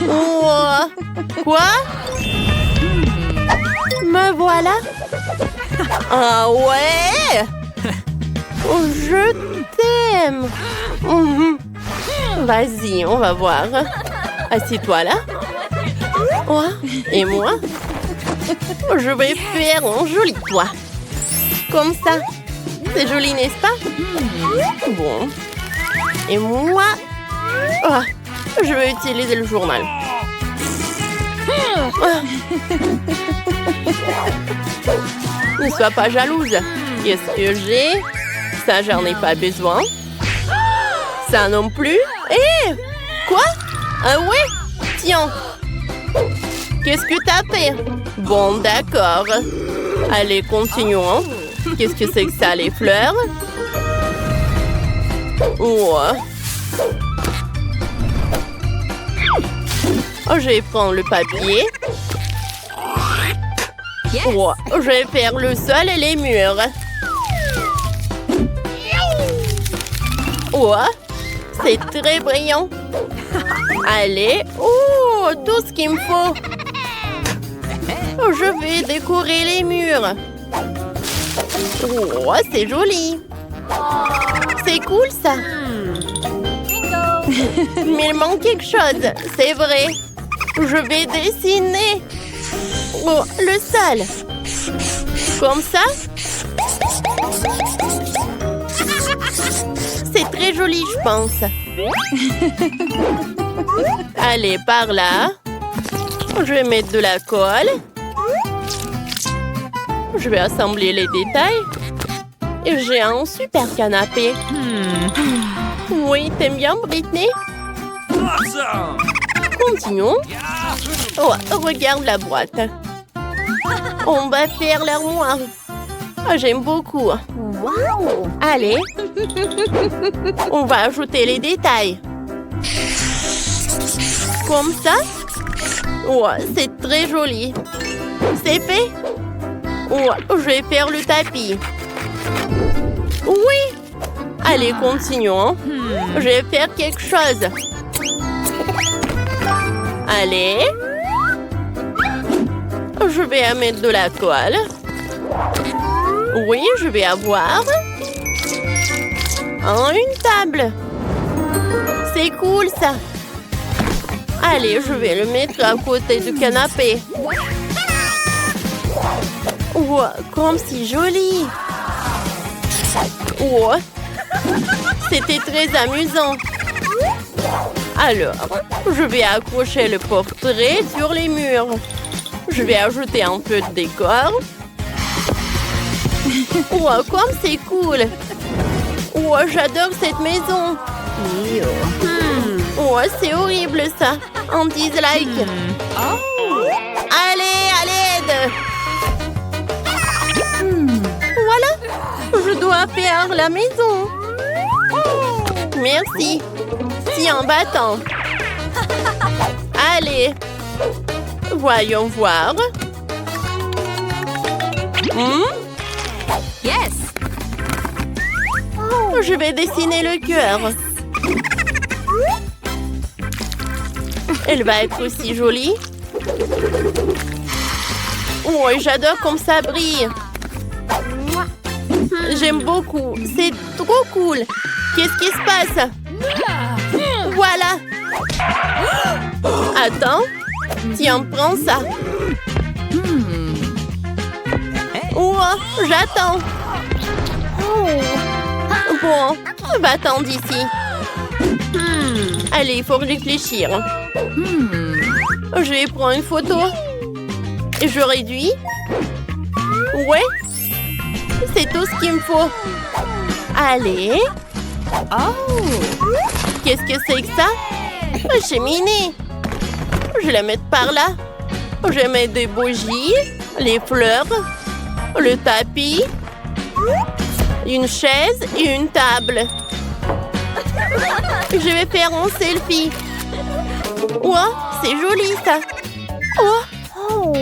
Oh, quoi? Me voilà. Ah ouais? Oh, je t'aime. Vas-y, on va voir. Assieds-toi là. Oh, et moi? Je vais faire un joli toit. Comme ça. C'est joli, n'est-ce pas? Bon. Et moi? Oh, je vais utiliser le journal. Ne sois pas jalouse. Qu'est-ce que j'ai? Ça, j'en ai pas besoin. Ça non plus. Hé! Quoi? Ah ouais? Tiens. Qu'est-ce que t'as fait? Bon, d'accord. Allez, continuons. Qu'est-ce que c'est que ça, les fleurs? Oh. Oh, je vais prendre le papier. Oh, je vais faire le sol et les murs. Oh, c'est très brillant. Allez, oh, tout ce qu'il me faut. Oh, je vais décorer les murs. Oh, c'est joli. C'est cool, ça. Mais il manque quelque chose, c'est vrai. Je vais dessiner. Oh, le sol. Comme ça. C'est très joli, je pense. Allez, par là. Je vais mettre de la colle. Je vais assembler les détails. Et j'ai un super canapé. Oui, t'aimes bien, Britney? Continuons. Oh, regarde la boîte. On va faire l'armoire. Oh, j'aime beaucoup. Wow. Allez. On va ajouter les détails. Comme ça. Oh, c'est très joli. C'est fait. Oh, je vais faire le tapis. Oui. Allez, continuons. Je vais faire quelque chose. Allez. Je vais mettre de la colle. Oui, je vais avoir une table. C'est cool, ça. Allez, je vais le mettre à côté du canapé. Oh, comme c'est joli. Oh, c'était très amusant. Alors, je vais accrocher le portrait sur les murs. Je vais ajouter un peu de décor. Oh, comme c'est cool. Oh, j'adore cette maison. Oh, c'est horrible, ça. Un dislike. Allez, à l'aide. Voilà. Je dois faire la maison. Merci. Tiens, bâton. Allez. Voyons voir. Yes. Je vais dessiner le cœur. Elle va être aussi jolie. Oh, j'adore comme ça brille. J'aime beaucoup. C'est trop cool. Qu'est-ce qui se passe? Voilà. Attends. Tiens, prends ça. Oh, j'attends. Bon, va-t'en d'ici. Allez, il faut réfléchir. Je vais prendre une photo. Et je réduis. Ouais. C'est tout ce qu'il me faut. Allez. Qu'est-ce que c'est que ça? Une cheminée. Je vais la mettre par là. Je vais mettre des bougies, les fleurs, le tapis, une chaise et une table. Je vais faire un selfie. Oh, c'est joli ça. Oh.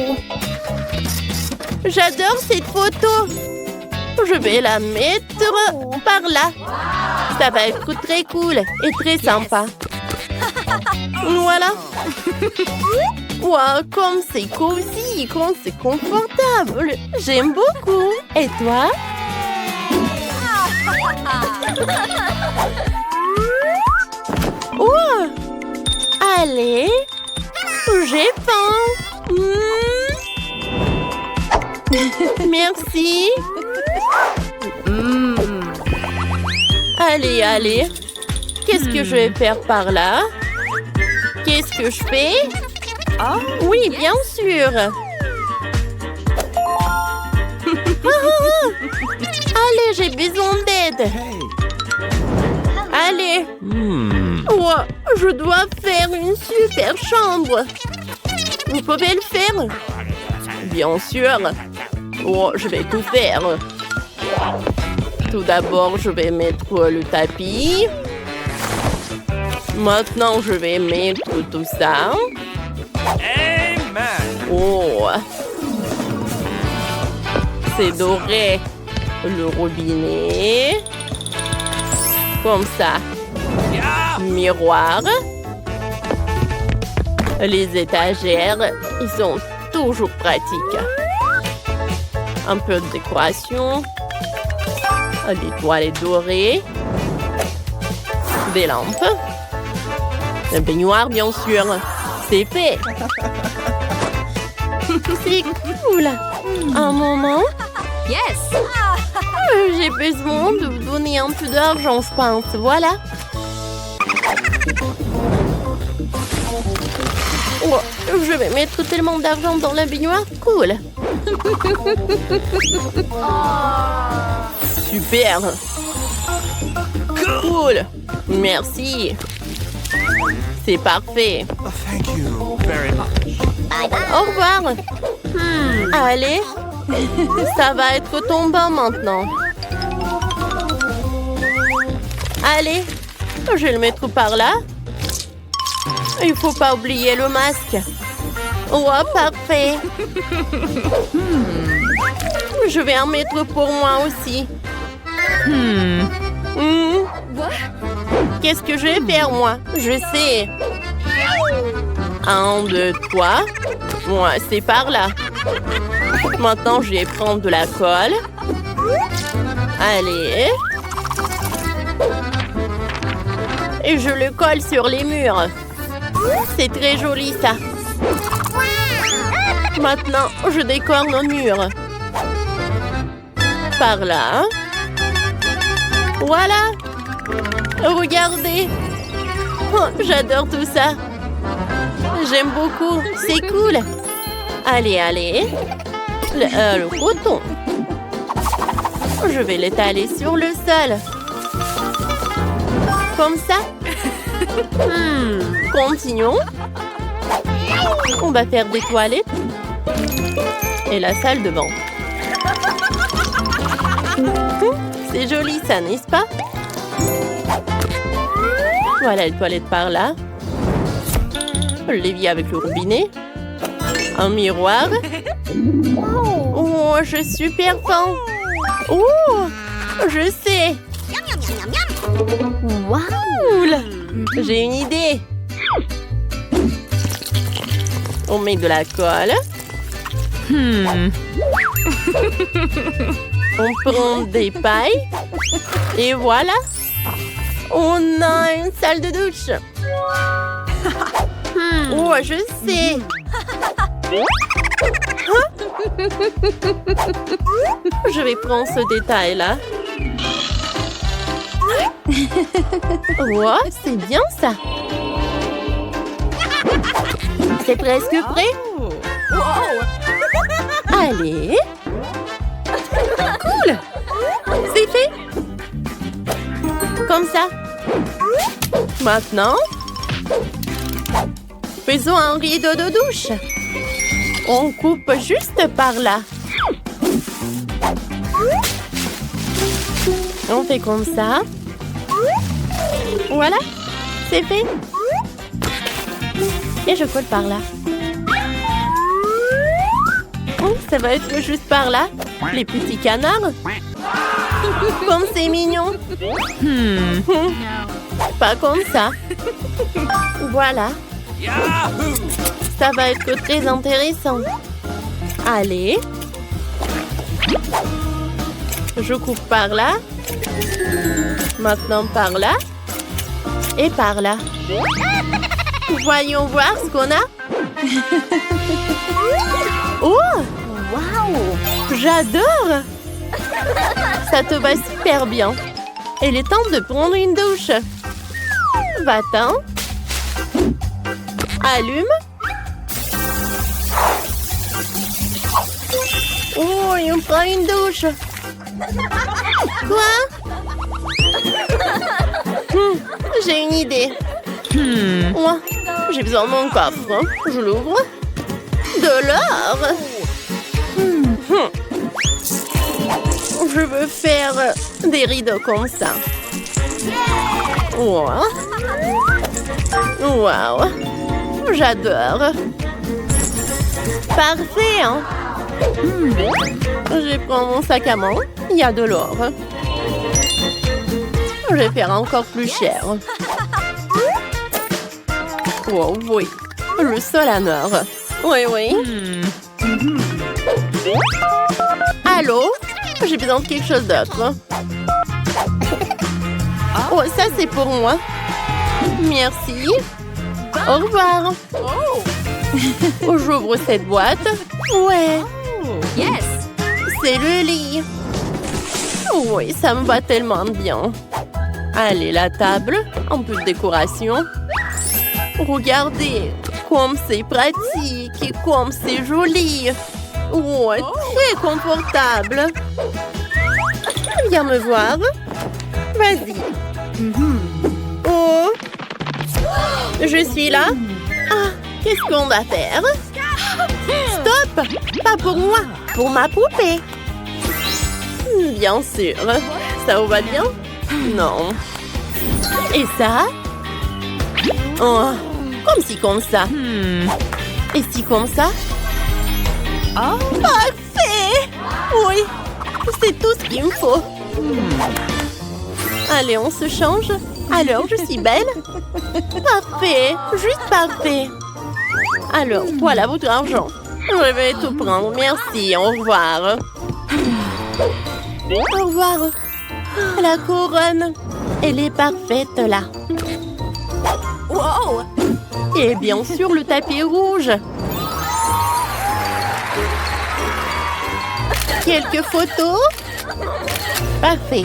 J'adore cette photo. Je vais la mettre par là. Ça va être très cool et très sympa. Voilà. Wow, comme c'est cosy, comme c'est confortable. J'aime beaucoup. Et toi? Oh! Allez, j'ai faim. Merci. Allez, allez. Qu'est-ce que je vais faire par là? Qu'est-ce que je fais? Oui, bien sûr. Allez, j'ai besoin d'aide. Allez. Oh, je dois faire une super chambre. Vous pouvez le faire? Bien sûr. Oh, je vais tout faire. Tout d'abord, je vais mettre le tapis. Maintenant, je vais mettre tout ça. Oh. C'est doré. Le robinet. Comme ça. Miroir. Les étagères, ils sont toujours pratiques. Un peu de décoration. Les toilettes dorées. Des lampes. Un baignoire, bien sûr. C'est fait. C'est cool. Un moment. Yes! J'ai besoin de vous donner un peu d'argent, je pense. Voilà. Oh, je vais mettre tellement d'argent dans la baignoire. Cool. Super. Cool. Merci. C'est parfait. Au revoir. Allez. Ça va être ton bain maintenant. Allez. Je vais le mettre par là. Il faut pas oublier le masque. Oh, parfait. Je vais en mettre pour moi aussi. Qu'est-ce que je vais faire, moi? Je sais. 1, 2, 3. Moi, c'est par là. Maintenant, je vais prendre de la colle. Allez. Et je le colle sur les murs. C'est très joli, ça. Maintenant, je décore nos murs. Par là. Voilà. Regardez. Oh, j'adore tout ça. J'aime beaucoup. C'est cool. Allez, allez. Le coton. Je vais l'étaler sur le sol. Comme ça. Continuons. On va faire des toilettes. Et la salle de bain. C'est joli ça, n'est-ce pas? Voilà les toilettes par là. L'évier avec le robinet. Un miroir. Oh, je suis super faim. Oh, je sais. Wow. J'ai une idée. On met de la colle. On prend des pailles. Et voilà. On a une salle de douche. Oh, je sais. Je vais prendre ce détail-là. Oh, c'est bien ça. C'est presque prêt. Allez. Cool. C'est fait. Comme ça. Maintenant, faisons un rideau de douche. On coupe juste par là. On fait comme ça. Voilà, c'est fait. Et je colle par là. Oh, ça va être juste par là. Les petits canards. Comme c'est mignon. Pas comme ça. Voilà. Ça va être très intéressant. Allez. Je coupe par là. Maintenant par là. Et par là. Voyons voir ce qu'on a. Oh! Waouh! J'adore! Ça te va super bien. Il est temps de prendre une douche. Va-t'en. Allume. Oh, et on prend une douche. Quoi? J'ai une idée. Moi, j'ai besoin de mon coffre. Je l'ouvre. De l'or. Je veux faire des rideaux comme ça. Wow. Wow. J'adore. Parfait, hein? Je vais prendre mon sac à main. Il y a de l'or. Je vais faire encore plus cher. Oh oui. Le sol en or. Oui, oui. Allô? J'ai besoin de quelque chose d'autre. Oh, ça c'est pour moi. Merci. Au revoir. Oh, j'ouvre cette boîte. Ouais. Yes. C'est le lit. Oui, ça me va tellement bien. Allez, la table. Un peu de décoration. Regardez, comme c'est pratique et comme c'est joli. Oh, très confortable. Viens me voir. Vas-y. Oh, je suis là. Ah, qu'est-ce qu'on va faire? Stop! Pas pour moi, pour ma poupée. Bien sûr. Ça vous va bien? Non. Et ça? Oh, comme si comme ça. Et si comme ça? Parfait! Oui, c'est tout ce qu'il me faut. Allez, on se change. Alors, je suis belle? Parfait, juste parfait. Alors, voilà votre argent. Je vais tout prendre, merci, au revoir. Au revoir. La couronne, elle est parfaite là. Wow! Et bien sûr, le tapis rouge. Quelques photos. Parfait.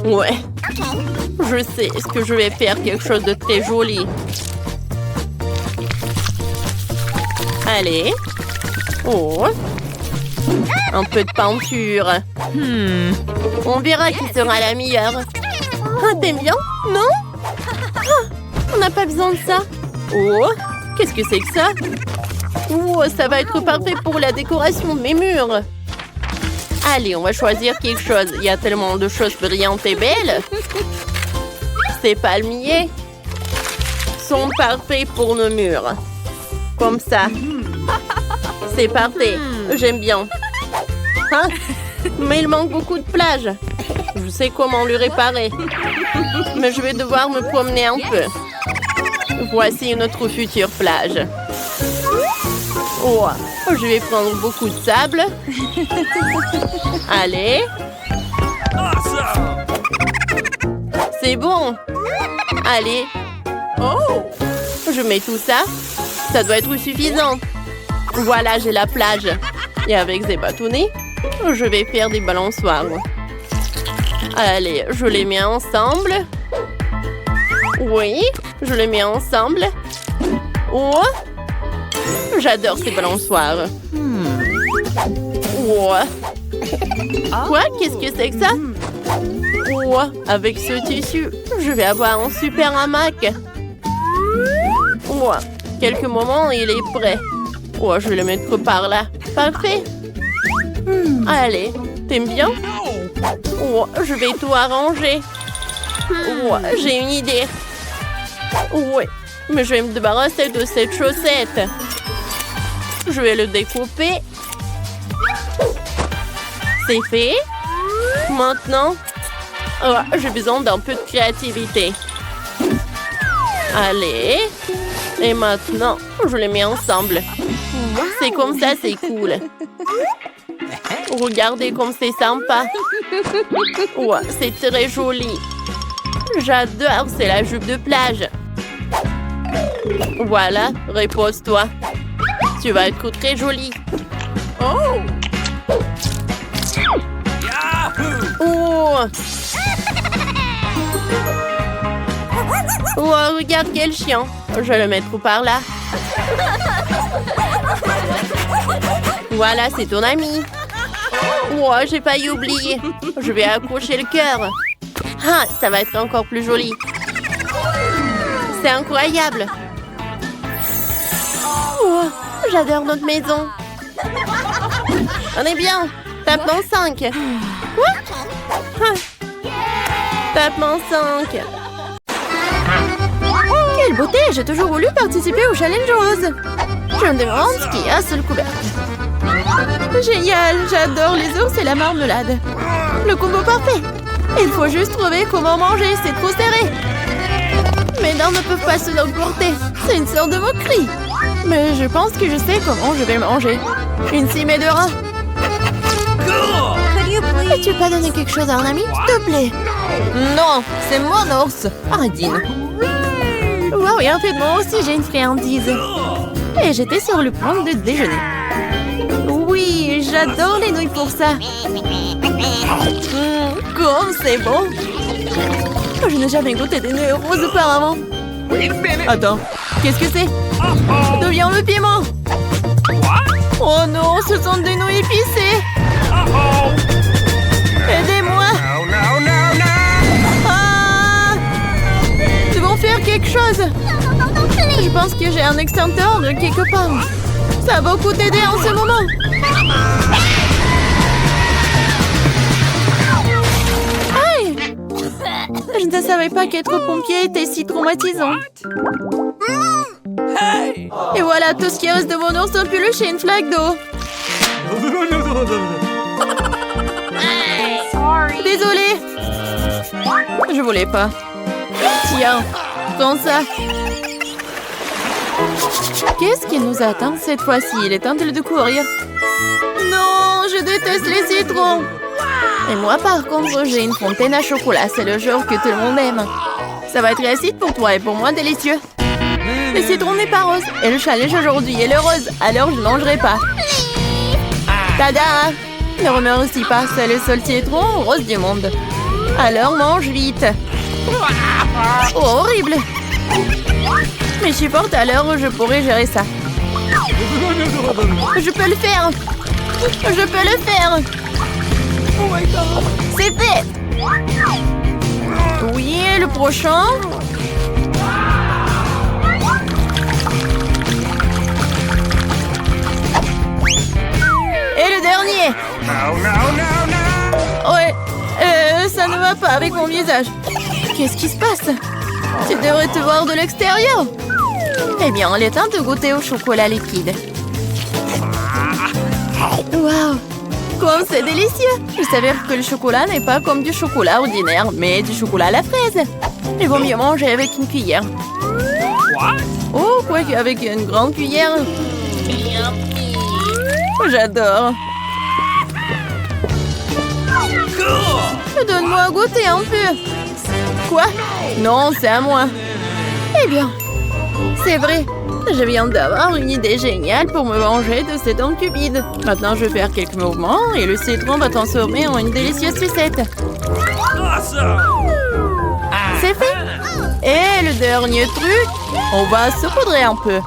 Ouais. Je sais ce que je vais faire, quelque chose de très joli. Allez. Oh. Un peu de peinture. On verra qui sera la meilleure. Ah, t'aimes bien? Non? Ah, on n'a pas besoin de ça. Oh, qu'est-ce que c'est que ça? Oh, ça va être parfait pour la décoration de mes murs. Allez, on va choisir quelque chose. Il y a tellement de choses brillantes et belles. Ces palmiers sont parfaits pour nos murs. Comme ça. C'est parfait. J'aime bien. Hein? Mais il manque beaucoup de plage. Je sais comment le réparer. Mais je vais devoir me promener un peu. Voici notre future plage. Oh, je vais prendre beaucoup de sable. Allez. C'est bon. Allez. Oh, je mets tout ça. Ça doit être suffisant. Voilà, j'ai la plage. Et avec ces bâtonnets, je vais faire des balançoires. Allez, je les mets ensemble. Oui, je les mets ensemble. Oh, j'adore ces balançoires. Oh. Quoi? Qu'est-ce que c'est que ça? Oh, avec ce tissu, je vais avoir un super hamac. Oh, quelques moments, il est prêt. Oh, je vais le mettre par là. Parfait. Allez, t'aimes bien? Oh, je vais tout arranger. Oh, j'ai une idée. Oui, mais je vais me débarrasser de cette chaussette. Je vais le découper. C'est fait. Maintenant, oh, j'ai besoin d'un peu de créativité. Allez. Et maintenant, je les mets ensemble. C'est comme ça, c'est cool. Regardez comme c'est sympa. Ouais, c'est très joli. J'adore, c'est la jupe de plage. Voilà, repose-toi. Tu vas être très jolie. Oh! Oh! Oh, regarde quel chien. Je vais le mettre par là. Voilà, c'est ton ami. Oh, j'ai failli oublier. Je vais accrocher le cœur. Ah, ça va être encore plus joli. C'est incroyable. Oh, j'adore notre maison. On est bien. Tapement 5. Quoi? Tapement 5. Quelle beauté! J'ai toujours voulu participer au challenge rose. Je me demande ce qu'il y a sous le couvercle. Génial! J'adore les ours et la marmelade. Le combo parfait. Il faut juste trouver comment manger. C'est trop serré. Mes dents ne peuvent pas se emporter. C'est une sorte de moquerie. Mais je pense que je sais comment je vais le manger. Une cimée de rat. Peux-tu pas donner quelque chose à un ami, s'il te plaît? Non, c'est mon ours. Ardine. Wow, et en fait, moi aussi, j'ai une friandise. Et j'étais sur le point de déjeuner. Oui, j'adore les nouilles pour ça. Comme c'est bon. Je n'ai jamais goûté des nouilles roses auparavant. Attends, qu'est-ce que c'est? D'où vient le piment? Oh non, ce sont des nouilles épicées. Aidez-moi. Ah! Devons faire quelque chose. Je pense que j'ai un extincteur de quelque part. Ça va beaucoup t'aider en ce moment. Aïe! Je ne savais pas qu'être pompier était si traumatisant. Et voilà, tout ce qui reste de mon ours en peluche et une flaque d'eau. Désolée. Je voulais pas. Tiens, prends ça. Qu'est-ce qui nous attend cette fois-ci? Il est temps de courir. Non, je déteste les citrons. Et moi, par contre, j'ai une fontaine à chocolat. C'est le genre que tout le monde aime. Ça va être acide pour toi et pour moi, délicieux. Le citron n'est pas rose. Et le challenge aujourd'hui est le rose. Alors, je ne mangerai pas. Tada! Ne remercie pas, c'est le seul citron rose du monde. Alors, mange vite. Oh, horrible! Mais je suis forte, alors je pourrai gérer ça. Je peux le faire! Je peux le faire! C'est fait! Oui, et le prochain? Et le dernier! Ouais, ça ne va pas avec mon visage. Qu'est-ce qui se passe? Tu devrais te voir de l'extérieur. Eh bien, il est temps de goûter au chocolat liquide. Waouh! Comme c'est délicieux! Il s'avère que le chocolat n'est pas comme du chocolat ordinaire, mais du chocolat à la fraise. Il vaut mieux manger avec une cuillère. Oh, quoi qu'avec une grande cuillère. J'adore. Donne-moi à goûter un peu. Quoi? Non, c'est à moi. Eh bien, c'est vrai. Je viens d'avoir une idée géniale pour me venger de cet homme cupide. Maintenant, je vais faire quelques mouvements et le citron va transformer en une délicieuse sucette. C'est fait. Et le dernier truc, on va saupoudrer un peu.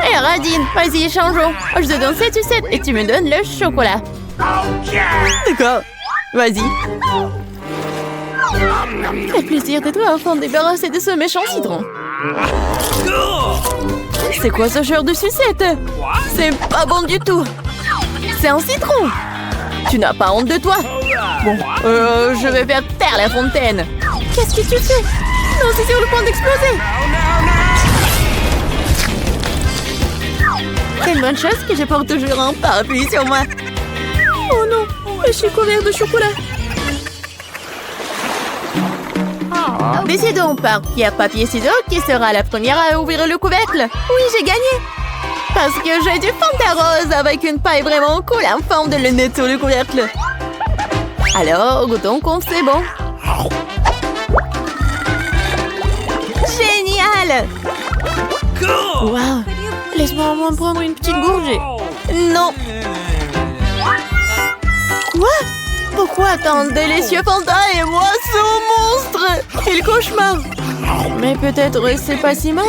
Hé, Radine, vas-y, changeons. Je te donne cette sucette et tu me donnes le chocolat. D'accord, vas-y. Quel plaisir d'être enfin débarrassé de ce méchant citron. C'est quoi ce genre de sucette? C'est pas bon du tout. C'est un citron. Tu n'as pas honte de toi? Bon, je vais faire taire la fontaine. Qu'est-ce que tu fais? Non, c'est sur le point d'exploser. C'est une bonne chose que je porte toujours un parapluie sur moi. Oh non, je suis couvert de chocolat. Décidons par pierre, papier, ciseaux qui sera la première à ouvrir le couvercle. Oui, j'ai gagné. Parce que j'ai du Fanta rose avec une paille vraiment cool en forme de lunette sur le couvercle. Alors, goûtons comme c'est bon. Génial! Wow! Laisse-moi au moins prendre une petite gorgée. Non! Quoi? Pourquoi tant de délicieux Fanta et moi ce monstre? Quel cauchemar! Mais peut-être c'est pas si mal.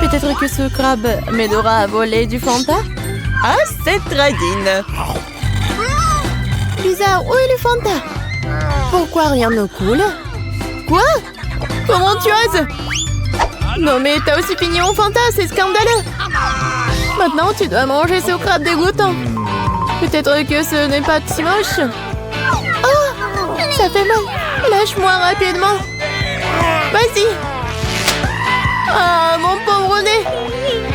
Peut-être que ce crabe m'aidera à voler du Fanta? Ah, c'est très digne! Bizarre, où est le Fanta? Pourquoi rien ne coule? Quoi? Comment tu oses? Non mais t'as aussi fini mon Fanta, c'est scandaleux! Maintenant tu dois manger ce crabe dégoûtant. Peut-être que ce n'est pas si moche. Oh! Ça fait mal! Lâche-moi rapidement! Vas-y! Ah, mon pauvre nez!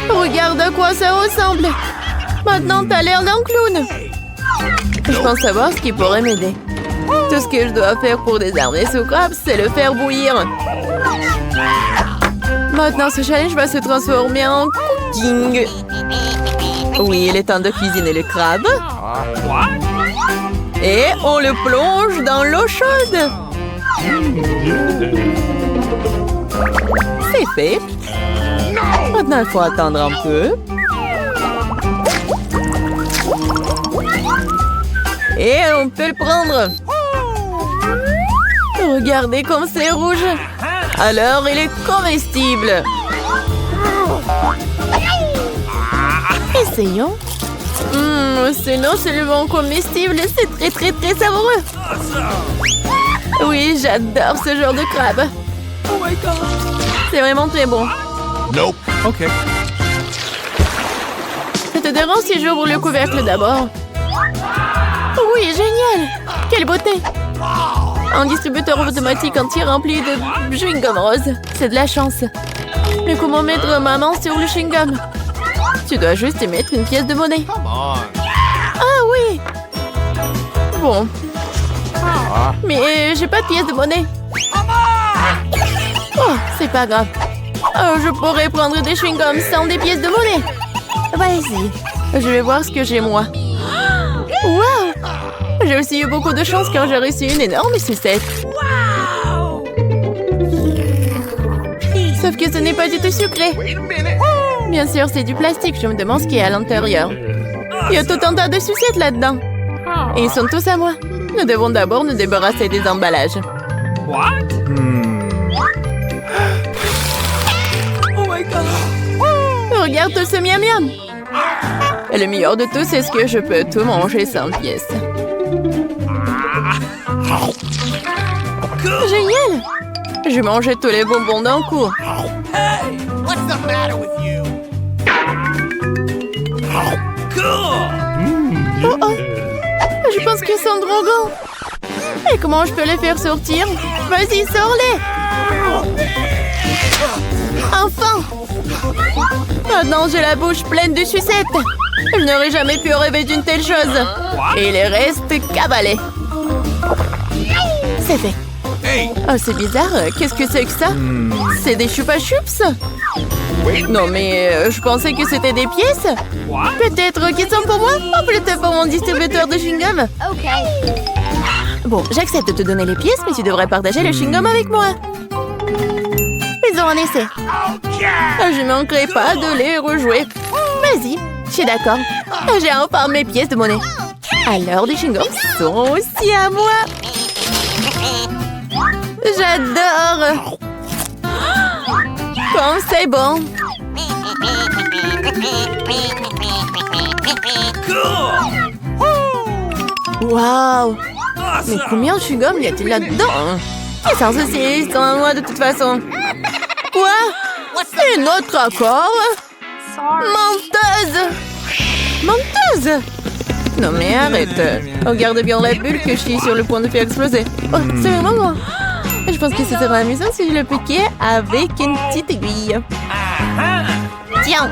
Regarde à quoi ça ressemble! Maintenant t'as l'air d'un clown! Je pense savoir ce qui pourrait m'aider. Tout ce que je dois faire pour désarmer ce crabe, c'est le faire bouillir. Maintenant, ce challenge va se transformer en cooking. Oui, il est temps de cuisiner le crabe. Et on le plonge dans l'eau chaude. C'est fait. Maintenant, il faut attendre un peu. Et on peut le prendre. Regardez comme c'est rouge. Alors, il est comestible. Essayons. C'est non seulement comestible, c'est très savoureux. Oui, j'adore ce genre de crabe. Oh my god. C'est vraiment très bon. Nope. OK. Ça te dérange si j'ouvre le couvercle d'abord? Oui, génial! Quelle beauté! Un distributeur automatique entier rempli de chewing-gum rose. C'est de la chance. Mais comment mettre ma main sur le chewing-gum? Tu dois juste y mettre une pièce de monnaie. Ah oui! Bon. Mais j'ai pas de pièce de monnaie. Oh, c'est pas grave. Oh, je pourrais prendre des chewing-gums sans des pièces de monnaie. Vas-y. Je vais voir ce que j'ai moi. Wow! J'ai aussi eu beaucoup de chance car j'ai reçu une énorme sucette. Sauf que ce n'est pas du tout sucré. Bien sûr, c'est du plastique. Je me demande ce qu'il y a à l'intérieur. Il y a tout un tas de sucettes là-dedans. Et ils sont tous à moi. Nous devons d'abord nous débarrasser des emballages. Oh my god! Regarde tout ce miam-miam! Et le meilleur de tout, c'est ce que je peux tout manger sans pièces. Génial! Je mangeais tous les bonbons d'un coup. Hey, what's the matter with you? Oh oh! Je pense qu'ils sont drogants. Et comment je peux les faire sortir? Vas-y, sors-les! Enfin! Maintenant, j'ai la bouche pleine de sucettes. Je n'aurais jamais pu rêver d'une telle chose. Et les restes cabalés. C'est fait. Oh, c'est bizarre. Qu'est-ce que c'est que ça? C'est des chupa chups? Non, mais je pensais que c'était des pièces. Peut-être qu'ils sont pour moi? Ou peut-être pour mon distributeur de chewing-gum? Bon, j'accepte de te donner les pièces, mais tu devrais partager le chewing-gum avec moi. Faisons un essai. Je ne manquerai pas de les rejouer. Vas-y, je suis d'accord. J'ai enfin mes pièces de monnaie. Alors, les chewing-gums sont aussi à moi. J'adore. Comme c'est bon. Waouh. Mais combien de chewing-gum y a-t-il là-dedans? Et sans ceci, ils sont à moi de toute façon. Quoi? Une autre accord? Menteuse! Menteuse! Non mais arrête. Regarde bien la bulle que je suis sur le point de faire exploser. Oh, c'est vraiment moi. Je pense que ce serait amusant si je le piquais avec une petite aiguille. Tiens!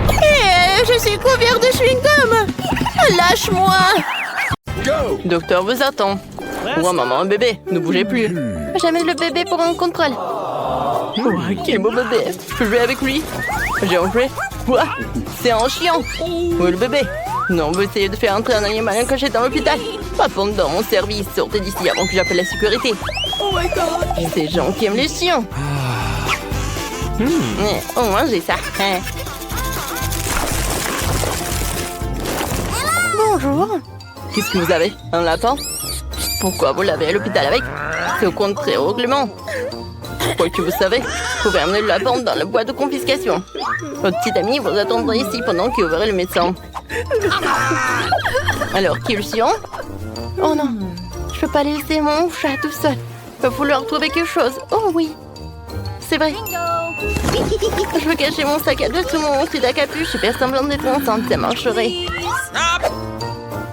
Et je suis couvert de chewing-gum! Lâche-moi! Docteur vous attend. Oh, maman, un bébé. Ne bougez plus. Jamais le bébé pour un contrôle. Oh, quel beau bébé. Je peux jouer avec lui. J'ai en joué. Quoi? C'est un chiant. Où est le bébé? Non, on veut essayer de faire entrer un animal caché dans l'hôpital. Pas pendant mon service. Sortez d'ici avant que j'appelle la sécurité. Oh my god. Ces gens qui aiment les chiens. Au moins, j'ai ça. Bonjour. Qu'est-ce que vous avez? Un lapin? Pourquoi vous l'avez à l'hôpital avec? C'est au contraire au règlement. Quoi que vous savez, vous pouvez amener le lapin dans la boîte de confiscation. Votre petit ami vous attendra ici pendant qu'il verra le médecin. Alors, qui est le chien? Oh non, je peux pas laisser mon chat tout seul. Il va falloir trouver quelque chose. Oh oui, c'est vrai. Je veux cacher mon sac à dos sous mon sud à capuche et faire semblant d'être enceinte, ça marcherait.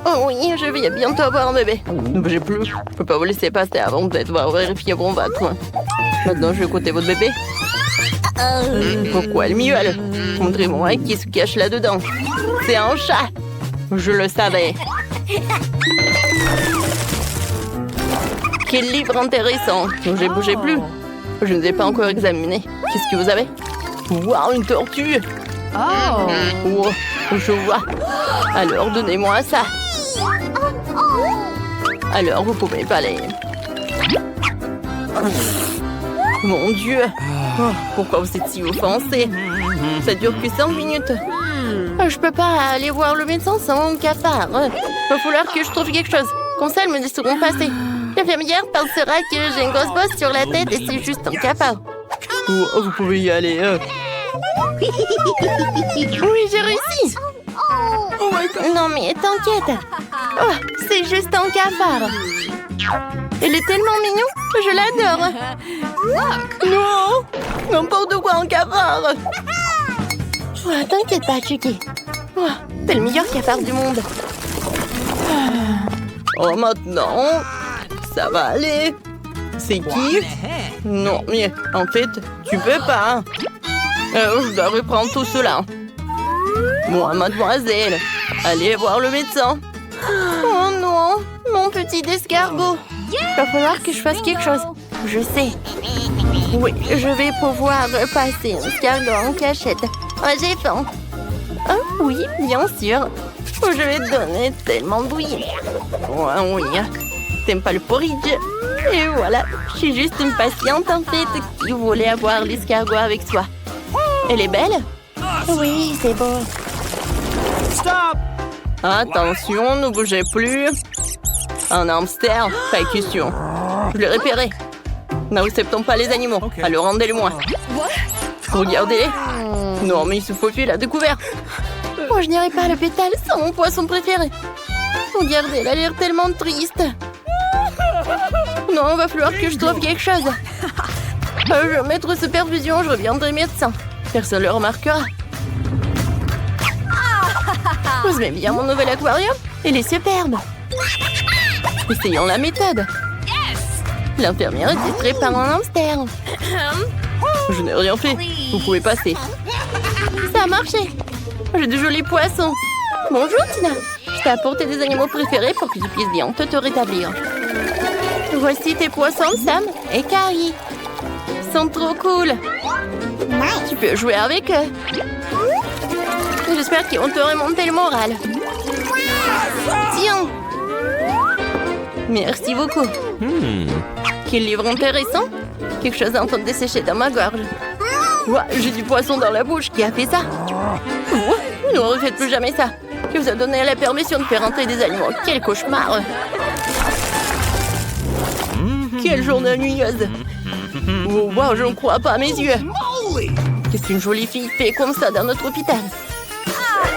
Oh oui, je vais bientôt avoir un bébé. Ne bougez plus, je peux pas vous laisser passer avant de devoir vérifier mon ventre. Maintenant, je vais côté votre bébé. Pourquoi elle miaule? Montrez-moi qui se cache là-dedans. C'est un chat. Je le savais. Quel livre intéressant. J'ai bougé plus. Je ne les ai pas encore examinés. Qu'est-ce que vous avez? Waouh, une tortue. Oh, je vois. Alors, donnez-moi ça. Alors, vous pouvez pas les... Mon Dieu. Oh, pourquoi vous êtes si offensé? Ça dure que 5 minutes. Je peux pas aller voir le médecin sans mon cafard. Va falloir que je trouve quelque chose. Comme ça, elles me laisseront passer. L'infirmière pensera que j'ai une grosse bosse sur la tête et c'est juste un cafard. Oh, vous pouvez y aller. Oui, j'ai réussi. Oh my God. Non mais t'inquiète. Oh, c'est juste un cafard. Il est tellement mignon que je l'adore. Non, n'importe quoi, un cafard. Oh, t'inquiète pas, Chucky. Oh, t'es le meilleur cafard du monde. Oh, maintenant, ça va aller. C'est qui? Non, mais en fait, tu peux pas. Je dois reprendre tout cela. Moi, mademoiselle, allez voir le médecin. Oh non, mon petit escargot. Il va falloir que je fasse quelque chose. Je sais. Oui, je vais pouvoir passer un escargot en cachette. Oh, j'ai faim. Oh, oui, bien sûr. Je vais te donner tellement de bouillie. Oh, oui. T'aimes pas le porridge? Et voilà, je suis juste une patiente en fait qui voulait avoir l'escargot avec soi. Elle est belle? Oui, c'est beau. Stop! Attention, ne bougez plus. Un hamster? Pas question. Je l'ai repéré. N'acceptons pas les animaux. Alors rendez-le-moi. Regardez-les. Non, mais il se faufile à découvert. Moi, je n'irai pas à l'hôpital sans mon poisson préféré. Regardez, elle a l'air tellement triste. Non, il va falloir que je trouve quelque chose. Je vais mettre sous perfusion, je reviendrai médecin. Personne ne le remarquera. Vous aimez bien mon nouvel aquarium? Il est superbe. Essayons la méthode. L'infirmière est distraite par un hamster. Je n'ai rien fait. Vous pouvez passer. Ça a marché. J'ai de jolis poissons. Bonjour, Tina. Je t'ai apporté des animaux préférés pour que tu puisses bien te rétablir. Voici tes poissons, Sam et Carrie. Ils sont trop cool. Tu peux jouer avec eux. J'espère qu'ils vont te remonter le moral. Tiens. Merci beaucoup. Quel livre intéressant. Quelque chose est en train de dessécher dans ma gorge. Ouais, j'ai du poisson dans la bouche. Qui a fait ça? Ne refaites plus jamais ça. Qui vous a donné la permission de faire entrer des animaux? Quel cauchemar. Quelle journée ennuyeuse. Oh, wow, je ne crois pas à mes yeux. Qu'est-ce qu'une jolie fille fait comme ça dans notre hôpital?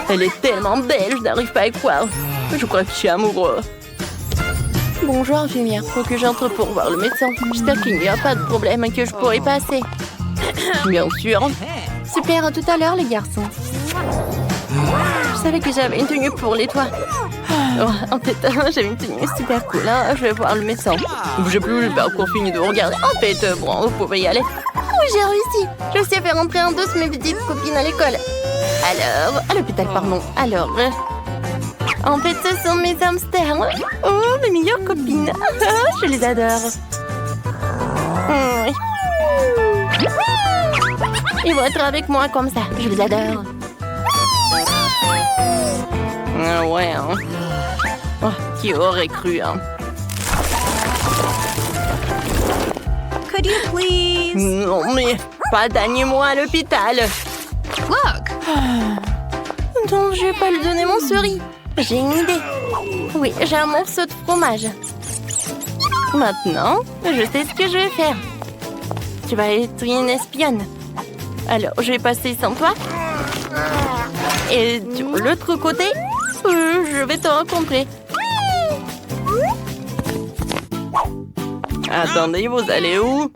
Elle est tellement belle, je n'arrive pas à y croire. Je crois que je suis amoureux. Bonjour, infirmière. Faut que j'entre pour voir le médecin. J'espère qu'il n'y a pas de problème et que je pourrai passer. Bien sûr. Super, à tout à l'heure, les garçons. Je savais que j'avais une tenue pour les toits. Oh, en fait, j'avais une tenue super cool. Hein. Je vais voir le médecin. Bougez plus, j'ai pas encore fini de vous regarder. En fait, bon, vous pouvez y aller. Oui, j'ai réussi. Je réussi à faire entrer un dos mes petites copines à l'école. Alors, à l'hôpital, pardon. Alors, En fait, ce sont mes hamsters. Oh, mes meilleures copines. Je les adore. Oui. Ils vont être avec moi comme ça. Je les adore. Ouais, hein. Oh, qui aurait cru, hein. Could you please? Non, mais pas d'agnez-moi à l'hôpital. Look. Donc, je vais pas lui donner mon souris. J'ai une idée. Oui, j'ai un morceau de fromage. Maintenant, je sais ce que je vais faire. Tu vas être une espionne. Alors, je vais passer sans toi. Et de l'autre côté, je vais te rencontrer. Attendez, vous allez où?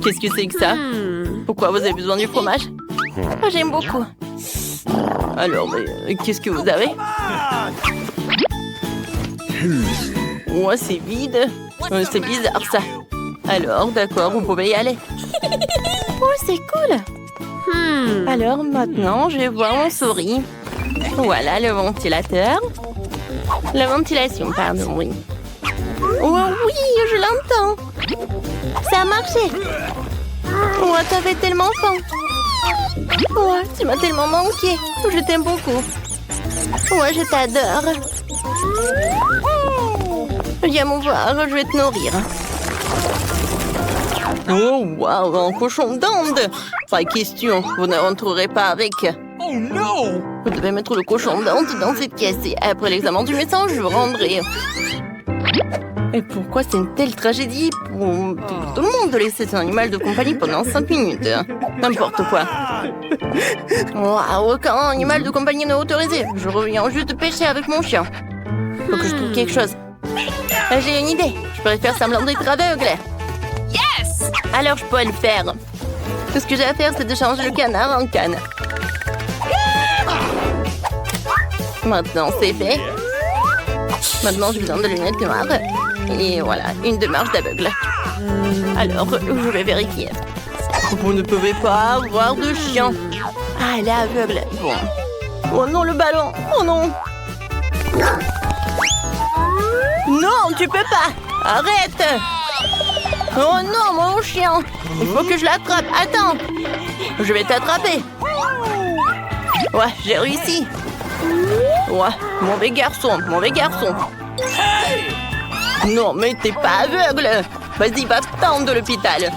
Qu'est-ce que c'est que ça? Pourquoi vous avez besoin du fromage? J'aime beaucoup. Alors, mais qu'est-ce que vous avez? Ouais, c'est vide. C'est bizarre, ça. Alors, d'accord, vous pouvez y aller. Oh, c'est cool. Alors, maintenant, je vais voir mon souris. Voilà, le ventilateur. La ventilation, pardon, oui. Oh oui, je l'entends. Ça a marché. Oh, t'avais tellement faim. Oh, tu m'as tellement manqué. Je t'aime beaucoup. Ouais, je t'adore. Viens me voir, je vais te nourrir. Oh, waouh, un cochon d'Inde. Pas question, vous ne rentrerez pas avec. Oh no! Vous devez mettre le cochon d'Inde dans cette pièce et après l'examen du médecin, je vous rendrai. Et pourquoi c'est une telle tragédie pour tout le monde de laisser cet animal de compagnie pendant 5 minutes? N'importe quoi. Waouh, aucun animal de compagnie n'est autorisé. Je reviens juste pêcher avec mon chien. Faut que je trouve quelque chose. J'ai une idée. Je pourrais faire semblant d'être aveugle. Yes! Alors je pourrais le faire. Tout ce que j'ai à faire, c'est de changer le canard en canne. Maintenant, c'est fait. Maintenant, j'ai besoin de lunettes noires. Et voilà, une démarche d'aveugle. Alors, je vais vérifier. Vous ne pouvez pas avoir de chien. Ah, elle est aveugle. Bon. Oh non, le ballon. Oh non. Non, tu peux pas. Arrête. Oh non, mon chien. Il faut que je l'attrape. Attends. Je vais t'attraper. Ouais, j'ai réussi. Ouais, mauvais garçon, mauvais garçon. Non, mais t'es pas aveugle. Vas-y, va-t'en de l'hôpital.